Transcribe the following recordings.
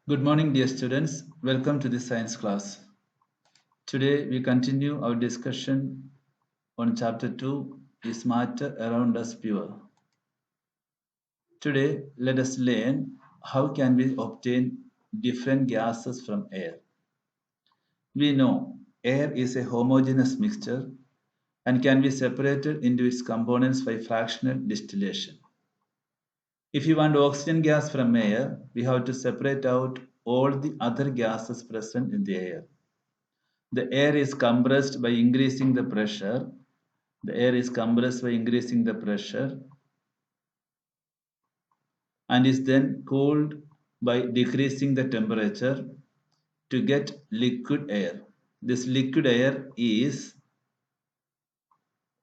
Good morning, dear students. Welcome to the science class. Today, we continue our discussion on chapter 2 Is Matter Around Us Pure? Today, let us learn how can we obtain different gases from air. We know air is a homogeneous mixture and can be separated into its components by fractional distillation. If you want oxygen gas from air, we have to separate out all the other gases present in the air. The air is compressed by increasing the pressure. The air is compressed by increasing the pressure and is then cooled by decreasing the temperature to get liquid air. This liquid air is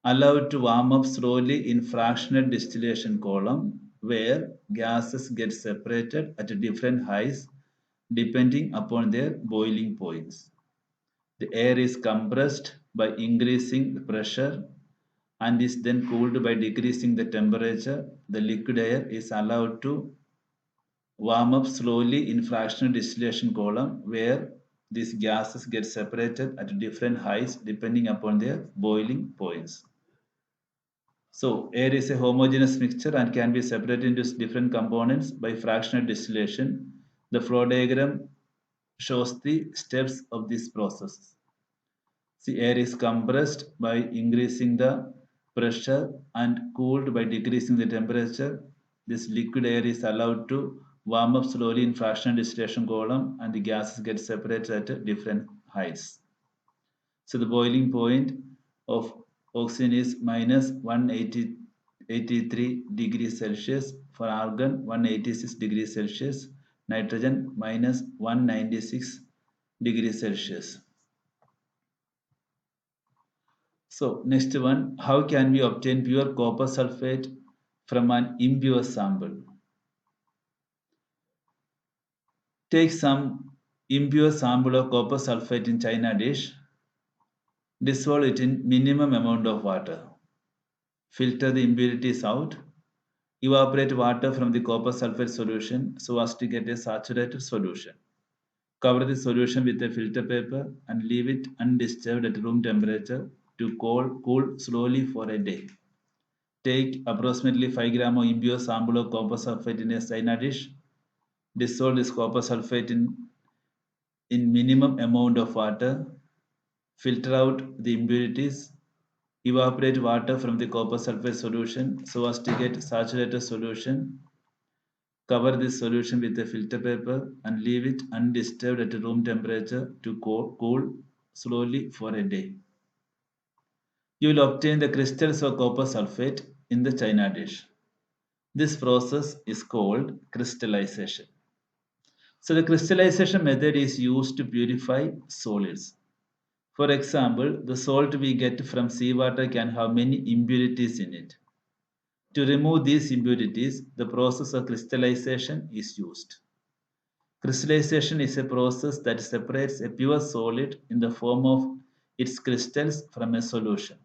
allowed to warm up slowly in fractional distillation column where gases get separated at different heights depending upon their boiling points. The air is compressed by increasing the pressure and is then cooled by decreasing the temperature. The liquid air is allowed to warm up slowly in fractional distillation column where these gases get separated at different heights depending upon their boiling points. So air is a homogeneous mixture and can be separated into different components by fractional distillation. The flow diagram shows the steps of this process. The air is compressed by increasing the pressure and cooled by decreasing the temperature. This liquid air is allowed to warm up slowly in fractional distillation column and the gases get separated at different heights. So the boiling point of oxygen is minus 183 degrees Celsius. For argon, 186 degrees Celsius. Nitrogen, minus 196 degrees Celsius. So next one, how can we obtain pure copper sulfate from an impure sample? Take some impure sample of copper sulfate in china dish, dissolve it in minimum amount of water, filter the impurities out, evaporate water from the copper sulfate solution so as to get a saturated solution. Cover the solution with a filter paper and leave it undisturbed at room temperature to cool slowly for a day. Take approximately 5 grams of impure sample of copper sulfate in a china dish. Dissolve this copper sulfate in minimum amount of water. Filter out the impurities. Evaporate water from the copper sulfate solution so as to get saturated solution. Cover this solution with a filter paper and leave it undisturbed at room temperature to cool slowly for a day. You will obtain the crystals of copper sulfate in the china dish. This process is called crystallization. So the crystallization method is used to purify solids. For example, the salt we get from seawater can have many impurities in it. To remove these impurities, the process of crystallization is used. Crystallization is a process that separates a pure solid in the form of its crystals from a solution.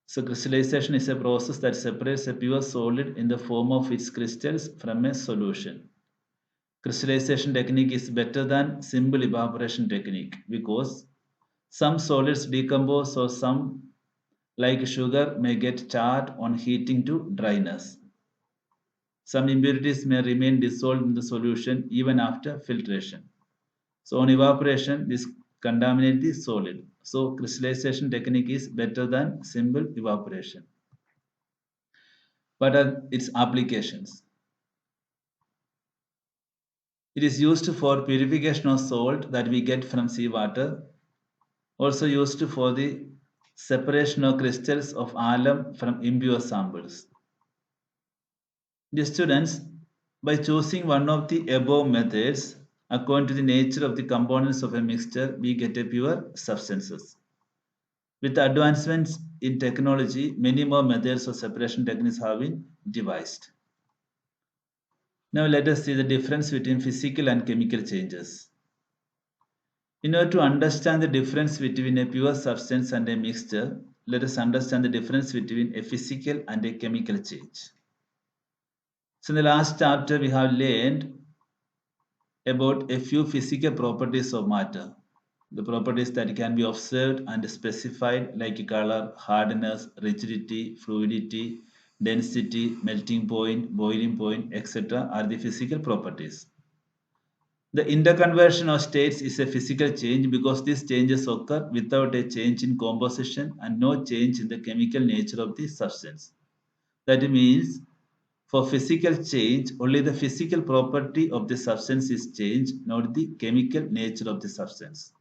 So crystallization is a process that separates a pure solid in the form of its crystals from a solution. Crystallization technique is better than simple evaporation technique because some solids decompose or some like sugar may get charred on heating to dryness. Some impurities may remain dissolved in the solution even after filtration. So on evaporation, this contaminates the solid. So crystallization technique is better than simple evaporation. What are its applications? It is used for purification of salt that we get from seawater, also used for the separation of crystals of alum from impure samples. The students, by choosing one of the above methods, according to the nature of the components of a mixture, we get a pure substances. With advancements in technology, many more methods of separation techniques have been devised. Now let us see the difference between physical and chemical changes. In order to understand the difference between a pure substance and a mixture, let us understand the difference between a physical and a chemical change. So in the last chapter we have learned about a few physical properties of matter. The properties that can be observed and specified, like color, hardness, rigidity, fluidity, density, melting point, boiling point, etc., are the physical properties. The interconversion of states is a physical change because these changes occur without a change in composition and no change in the chemical nature of the substance. That means for physical change, only the physical property of the substance is changed, not the chemical nature of the substance.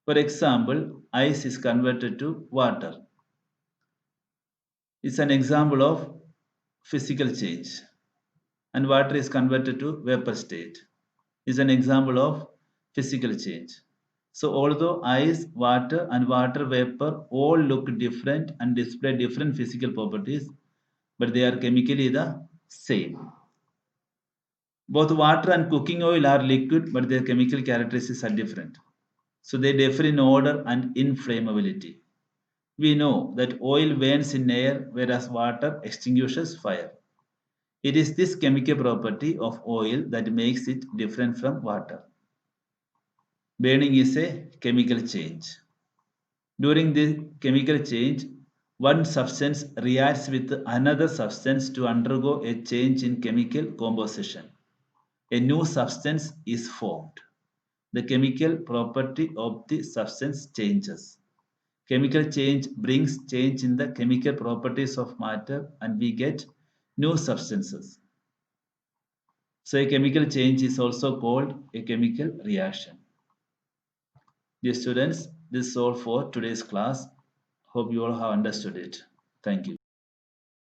For example, ice is converted to water. It's an example of physical change. And water is converted to vapor state. Is an example of physical change. So although ice, water and water vapor all look different and display different physical properties, but they are chemically the same. Both water and cooking oil are liquid, but their chemical characteristics are different. So they differ in odor and inflammability. We know that oil burns in air, whereas water extinguishes fire. It is this chemical property of oil that makes it different from water. Burning is a chemical change. During the chemical change, one substance reacts with another substance to undergo a change in chemical composition. A new substance is formed. The chemical property of the substance changes. Chemical change brings change in the chemical properties of matter and we get new substances. So a chemical change is also called a chemical reaction. Dear students, this is all for today's class. Hope you all have understood it. Thank you.